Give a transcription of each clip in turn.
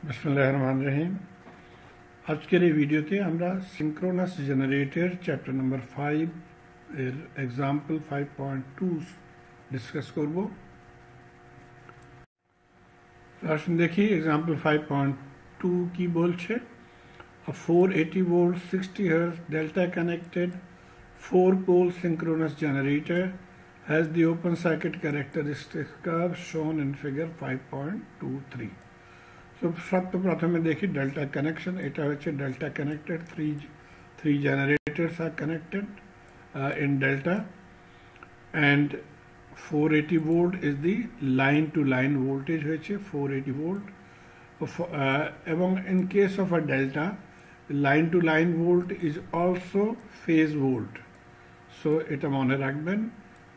बिस्मिल्लाहिर्रहमानिर्रहीम। आज के वीडियोते আমরা সিনক্রোনাস জেনারেটর চ্যাপ্টার নাম্বার 5 এর एग्जांपल 5.2 ডিসকাস করব। আসুন দেখি एग्जांपल 5.2 কি বলছে। A 480 volt 60 Hz delta connected 4 pole synchronous generator has the open circuit characteristic curve shown in figure 5.23. So प्रथमे देखिए डेल्टा कनेक्शन এটা হচ্ছে delta connected three generators are connected in delta and 480 volt is the line to line voltage হয়েছে 480 volt এবং in case of a delta line to line volt is also phase volt, so এটা মনে রাখবেন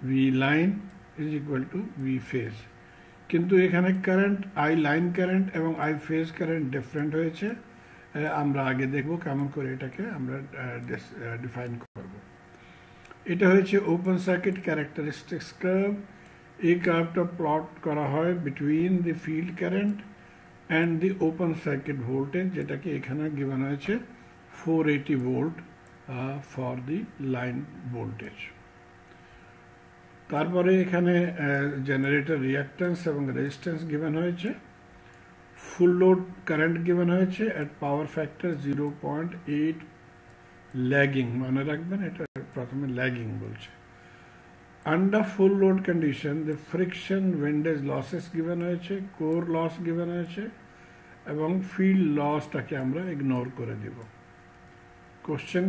V line is equal to V phase। কিন্তু এখানে current I line current এবং I phase current different হয়েছে। আমরা আগে দেখব কেমন করে এটাকে আমরা ডিফাইন করব। এটা হচ্ছে ওপেন সার্কিট ক্যারেক্টারিস্টিক্স কার্ভ। এই কার্ভটা প্লট করা হয় between the field current and the open circuit voltage, যেটাকে এখানে গিভেন হয়েছে 480 volt for the line voltage. তারপরে এখানে জেনারেটর রিঅ্যাক্ট্যান্স এবং রেজিস্ট্যান্স গিভেন হয়েছে। ফুল লোড কারেন্ট গিভেন হয়েছে এট পাওয়ার ফ্যাক্টর 0.8 ল্যাগিং, মনে রাখবেন এটা প্রথমে ল্যাগিং বলছে। Under full load condition the friction windage losses given হয়েছে, কোর লস গিভেন হয়েছে এবং ফিল্ড লসটাকে আমরা ইগনোর করে দেব। কোশ্চেন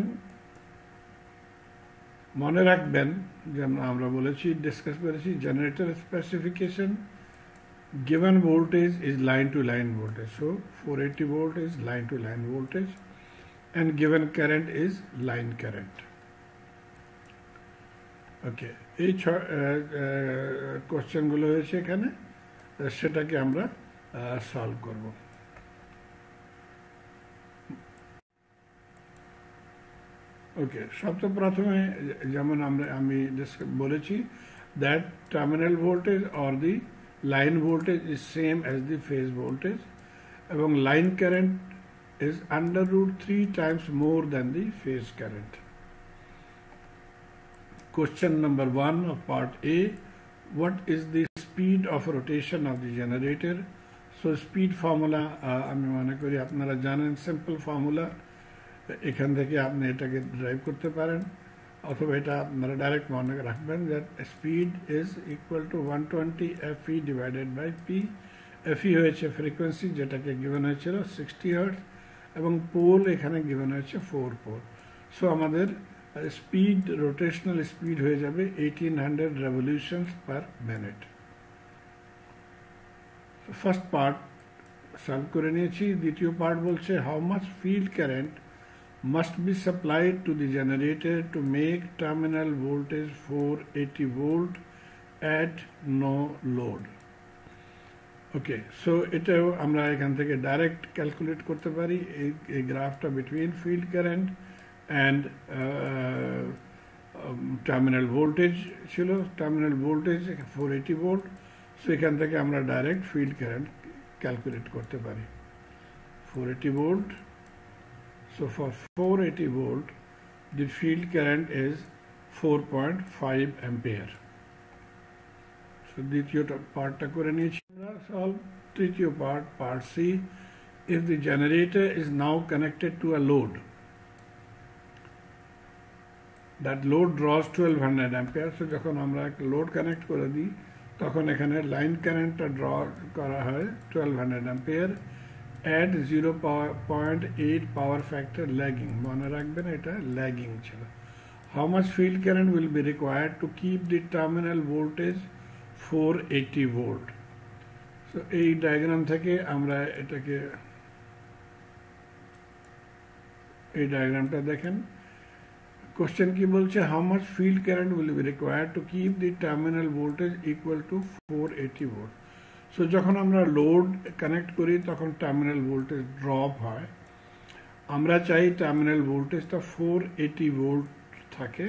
মনে রাখবেন যেমন আমরা বলেছি ডিসকাস করেছি, generator specification given voltage is line to line voltage, so 480 volt is line to line voltage and given current is line current. ওকে, এই কোশ্চেনগুলো হয়েছে এখানে, সেটাকে আমরা সলভ করব। ওকে, সবচেয়ে প্রথমে যেমন আমি বলেছি that terminal voltage or the line voltage is same as the phase voltage এবং line current is √3 times more than the phase current. Question number 1 of part A, what is the speed of rotation of the generator? So speed formula আমি মনে করি আপনারা জানেন, simple formula. এখান থেকে আপনি এটাকে ড্রাইভ করতে পারেন অথবা এটা আপনারা ডাইরেক্ট মনে রাখবেন that speed is equal to 120 FE divided by P. FE হয়েছে ফ্রিকোয়েন্সি, যেটাকে গিভেন হয়েছিল 60 হার্টজ এবং পোল এখানে গিভেন হয়েছে 4 পোল। সো আমাদের স্পিড, রোটেশনাল স্পিড হয়ে যাবে 1800 revolutions per minute। First part solve করে নিয়েছি। দ্বিতীয় পার্ট বলছে how much field current must be supplied to the generator to make terminal voltage 480 volt at no load. Okay, so এটাও আমরা এখান থেকে ডাইরেক্ট ক্যালকুলেট করতে পারি। এই গ্রাফটা between field current and terminal voltage ছিল। টার্মিনাল ভোল্টেজ 480 ভোল্ট, সো এখান থেকে আমরা ডাইরেক্ট ফিল্ড কারেন্ট ক্যালকুলেট করতে পারি 480 volt. So for 480 volt, the field current is 4.5 ampere. So দ্বিতীয় পার্টটা করে নিয়েছি আমরা সলভ। তৃতীয় part, part C, if the generator is now connected to a load, that load draws 1200 ampere. So যখন আমরা একটা লোড কানেক্ট করে দিই তখন এখানে লাইন কারেন্টটা ড্র করা হয় 1200 ampere at 0.8 power factor lagging, মনে রাখবেন এটা ল্যাগিং ছিল। How much field current will be required to keep the terminal voltage 480 volt? So এই ডায়াগ্রাম থেকে আমরা এটাকে, এই ডায়াগ্রামটা দেখেন। কোশ্চেন কি বলছে, how much field current will be required to keep the terminal voltage equal to 480 volt? So যখন আমরা লোড কানেক্ট করি তখন টার্মিনাল ভোল্টেজ ড্রপ হয়। আমরা চাই টার্মিনাল ভোল্টেজটা 480 ভোল্ট থাকে।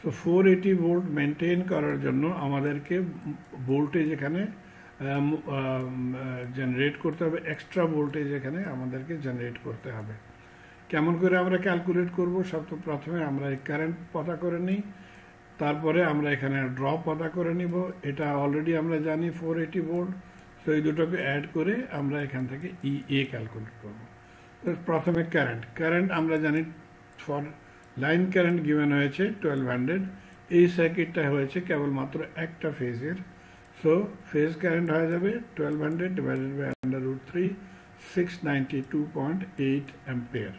সো 480 ভোল্ট মেনটেন করার জন্য আমাদেরকে ভোল্টেজ এখানে জেনারেট করতে হবে, এক্সট্রা ভোল্টেজ এখানে আমাদেরকে জেনারেট করতে হবে। কেমন করে আমরা ক্যালকুলেট করব? সবচেয়ে প্রথমে আমরা এই কারেন্ট পতা করে নিই, তারপরে আমরা এখানে ড্রপ পতা করে নিব। এটা অলরেডি আমরা জানি 480 ভোল্ট, তো এই দুটোকে অ্যাড করে আমরা এখান থেকে ইএ ক্যালকুলেট করব। তো প্রথমে কারেন্ট আমরা জানি ফর লাইন কারেন্ট গিভেন হয়েছে 1200। এই সার্কিটটা হয়েছে কেবলমাত্র একটা ফেজের, সো ফেজ কারেন্ট হয়ে যাবে 1200 ডিভাইডেড বাই √3, 692.8 অ্যাম্পিয়ার।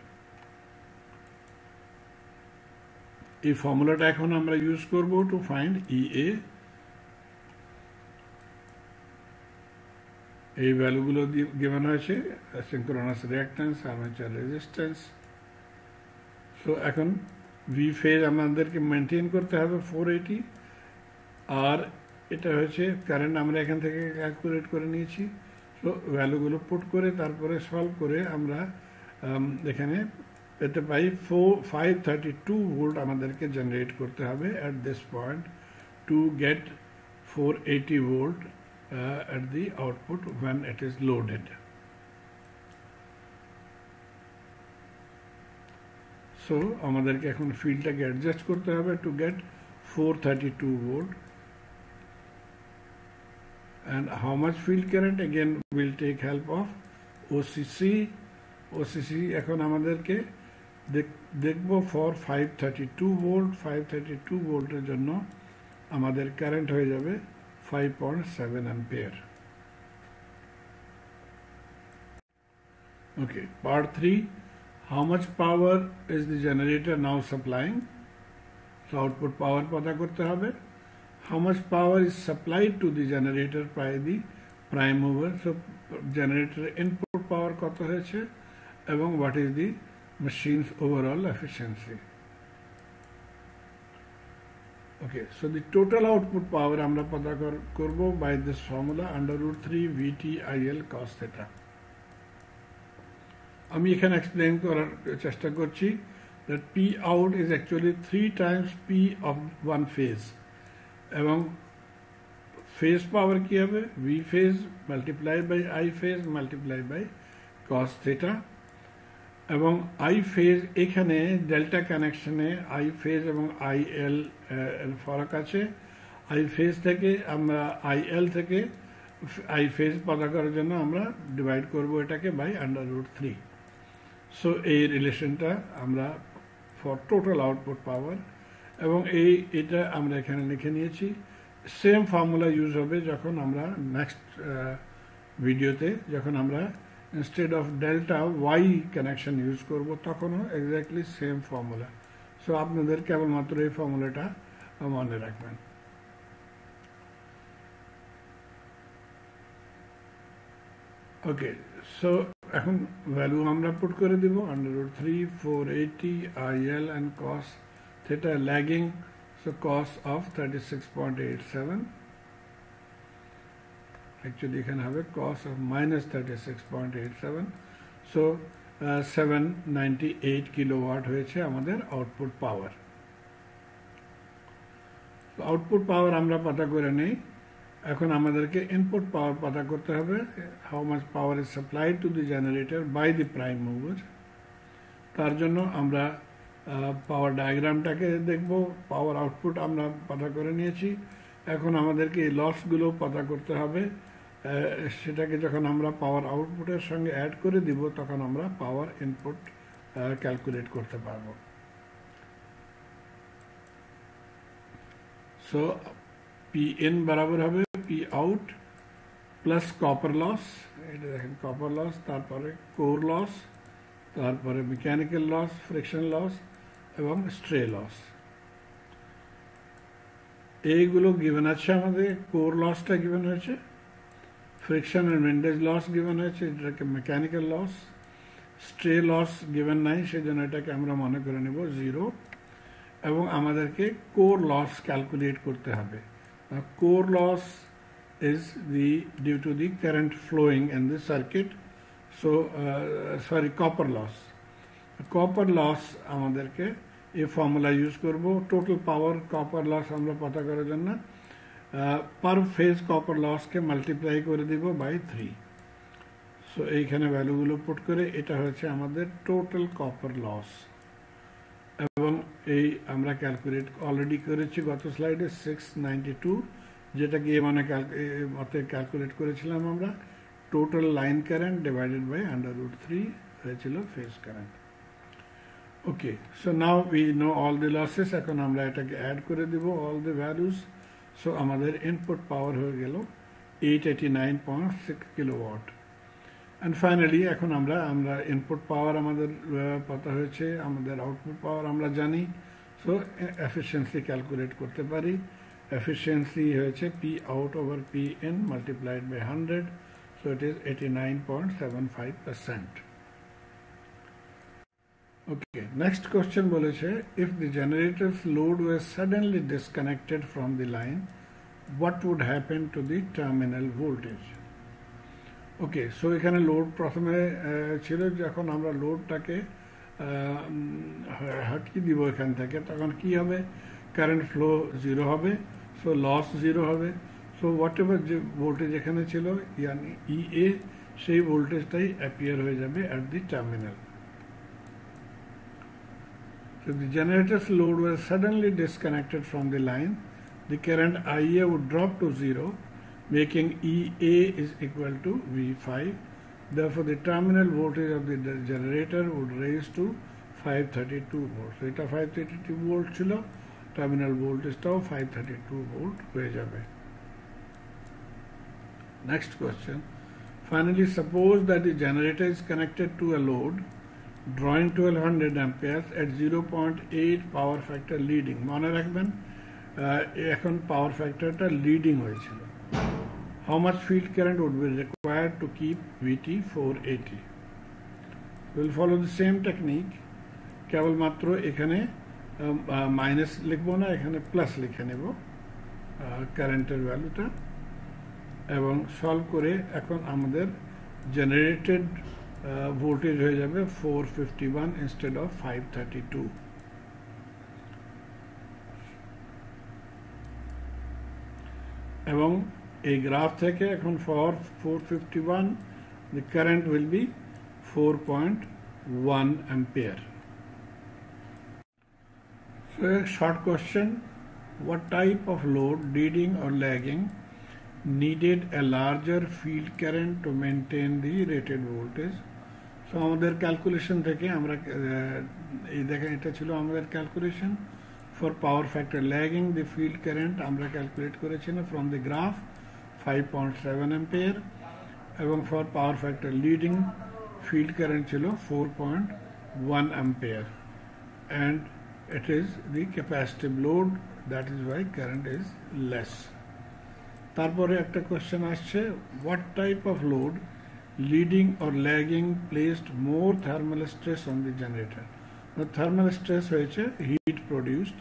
এই ফর্মুলাটা এখন আমরা ইউজ করব টু ফাইন্ড ইএ। এই ভ্যালুগুলো গিভেন হয়েছে, synchronous reactance, armature resistance. So এখন ভি ফেজ আমাদেরকে মেনটেন করতে হবে 480, আর এটা হচ্ছে কারেন্ট আমরা এখান থেকে ক্যালকুলেট করে নিয়েছি। সো ভ্যালুগুলো পুট করে তারপরে সলভ করে আমরা এখানে পেতে পাই 532 ভোল্ট আমাদেরকে জেনারেট করতে হবে at this point to get 480 volt at the output when it is loaded. So আমাদেরকে এখন ফিল্ডটাকে অ্যাডজাস্ট করতে হবে to get 432 volt. And how much field current? Again we'll take help of OCC. OCC এখন আমাদেরকে দেখব for 532 volt. 532 ভোল্টের জন্য আমাদের কারেন্ট হয়ে যাবে 5.7 ampere. Okay, part 3. How much power is the generator now supplying? So output power pata korte hobe. How much power is supplied to the generator by the prime mover? So generator input power koto hoyeche ebong what is the machine's overall efficiency? Okay, so the total output power আমরা পতা করব by this formula √3 VT/IL cos theta. আমি এখানে explain করার চেষ্টা করছি that P out is actually 3 times P of one phase, এবং phase power কি হবে? V phase multiplied by I phase multiplied by cos theta, এবং আই ফেজ এখানে ডেল্টা কানেকশনে আই ফেজ এবং আইএল এর ফারাক আছে। আই ফেজ থেকে আমরা আইএল থেকে আই ফেজ পতা করার জন্য আমরা ডিভাইড করব এটাকে বাই √3। সো এই রিলেশনটা আমরা ফর টোটাল আউটপুট পাওয়ার, এবং এটা আমরা এখানে লিখে নিয়েছি। সেম ফর্মুলা ইউজ হবে যখন আমরা নেক্সট ভিডিওতে যখন আমরা instead of delta y connection use করব তখনও exactly same formula. So আপনাদের কেবলমাত্র এই ফর্মুলাটা মনে রাখবেন। ওকে, সো এখন ভ্যালু আমরা পুট করে দিব √3 480 IL and cos theta lagging, so cos of 36.87. Actually এখানে হবে cos of -36.87. So 798 কিলোওয়াট হয়েছে আমাদের আউটপুট পাওয়ার। আউটপুট পাওয়ার আমরা পতা করে নেই। এখন আমাদেরকে ইনপুট পাওয়ার পতা করতে হবে, how much power is supplied to the generator by the prime mover. তার জন্য আমরা পাওয়ার ডায়াগ্রামটাকে দেখব। পাওয়ার আউটপুট আমরা পতা করে নিয়েছি, এখন আমাদেরকে এই লসগুলো পতা করতে হবে। সেটাকে যখন আমরা পাওয়ার আউটপুটের সঙ্গে অ্যাড করে দিব তখন আমরা পাওয়ার ইনপুট ক্যালকুলেট করতে পারবো। সো পি ইন বরাবর হবে P out plus copper loss, এটা দেখেন কপার লস, তারপরে কোর লস, তারপরে মেকানিক্যাল লস, ফ্রিকশন লস এবং স্ট্রে লস। এইগুলো গিভেন আছে আমাদের। কোর লসটা গিভেন হয়েছে, friction and windage loss given হয়েছে, এটাকে mechanical loss. Stray loss given নাই, সেজন্য এটাকে আমরা মনে করে নেব 0, এবং আমাদেরকে কোর লস ক্যালকুলেট করতে হবে। Core loss is due to the current flowing in the circuit. So sorry, copper loss. Copper loss আমাদেরকে এই ফর্মুলা ইউজ করব। টোটাল পাওয়ার কপার লস আমরা পতা করার জন্য पर फेज कपर लस के মাল্টিপ্লাই করে দিব বাই 3। সো এইখানে ভ্যালুগুলো পুট করে এটা হচ্ছে আমাদের টোটাল কপার লস, এবং এই আমরা ক্যালকুলেট অলরেডি করেছি গত স্লাইডে 692, যেটাকে মানে ক্যালকুলেট করেছিলাম আমরা total line current divided by √3 হয়েছিল phase current. Okay, so now we know all the losses. এখন আমরা এটাকে অ্যাড করে দিব অল দি ভ্যালুস। সো আমাদের ইনপুট পাওয়ার হয়ে গেল 889.6 কিলোওয়াট। অ্যান্ড ফাইনালি এখন আমরা ইনপুট পাওয়ার আমাদের পতা হয়েছে, আমাদের আউটপুট পাওয়ার আমরা জানি। সো এফিসিয়েন্সি ক্যালকুলেট করতে পারি। এফিসিয়েন্সি হয়েছে P out over P in multiplied by 100, so it is 89.75%। Okay, next question বলেছে if the generator's load was suddenly disconnected from the line, what would happen to the terminal voltage? Okay, so এখানে load প্রথমে ছিল, যখন আমরা লোডটাকে হটিয়ে দিব এখান থেকে, তখন কি হবে? কারেন্ট ফ্লো 0 হবে, সো লস 0 হবে। সো হোয়াট এভার যে ভোল্টেজ এখানে ছিল ইয়ানি ইএ, সেই ভোল্টেজটাই অ্যাপিয়ার হয়ে যাবে at the terminal. So if the generator's load was suddenly disconnected from the line, the current IA would drop to 0, making EA is equal to V5. Therefore, the terminal voltage of the generator would raise to 532 volts. So, এটা 532 volt ছিল, terminal voltage টাও 532 volt হয়ে যাবে। Next question. Finally, suppose that the generator is connected to a load drawing 1200 amperes at 0.8 power factor leading. মনে রাখবেন এখন পাওয়ার ফ্যাক্টরটা leading হয়েছিল। How much field current would be required to keep VT 480? We'll follow the same technique, কেবলমাত্র এখানে minus লিখবো না, এখানে plus লিখে নেব কারেন্টের ভ্যালুটা, এবং সলভ করে এখন আমাদের জেনারেটেড ভোল্টেজ হয়ে যাবে 451 ইনস্টেড অফ 532। এবং এই গ্রাফ থেকে এখন for 451 the current will be 4.1 ampere. So a short question, what type of load, leading or lagging, needed a larger field current to maintain the rated voltage? So আমাদের calculation থেকে আমরা এই দেখেন এটা ছিল আমাদের calculation for power factor lagging the field current আমরা calculate করেছিলাম ফ্রম দি গ্রাফ 5.7 অ্যাম্পিয়ার, এবং for power factor leading field current ছিল 4.1 ampere, and it is the capacitive load, that is why current is less. তারপরে একটা question আসছে, what type of load, leading or lagging, placed more thermal stress on the generator? The thermal stress হয়েছে heat produced,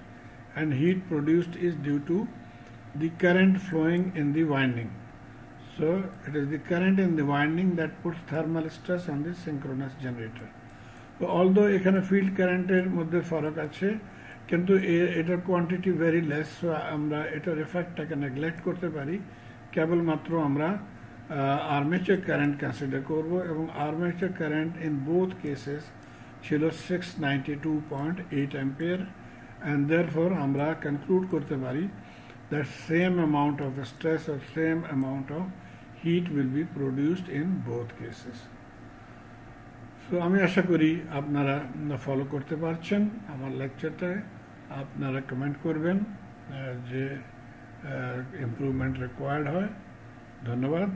and heat produced is due to the current flowing in the winding. So it is the current in the winding that puts thermal stress on the synchronous generator. So although এখানে field current এর মধ্যে ফারাক আছে, কিন্তু এটার quantity very less, so আমরা এটার এফেক্টটাকে neglect করতে পারি। কেবলমাত্র আমরা আর্মেচার কারেন্ট কনসিডার করব, এবং armature current in both cases ছিল 692.8 অ্যাম্পিয়ার, অ্যান্ড দেয়ারফর আমরা কনক্লুড করতে পারি that same amount of stress or same amount of heat will be produced in both cases. So আমি আশা করি আপনারা ফলো করতে পারছেন আমার লেকচারটায়। আপনারা কমেন্ট করবেন যে ইমপ্রুভমেন্ট রিকোয়ার্ড হয়। ধন্যবাদ।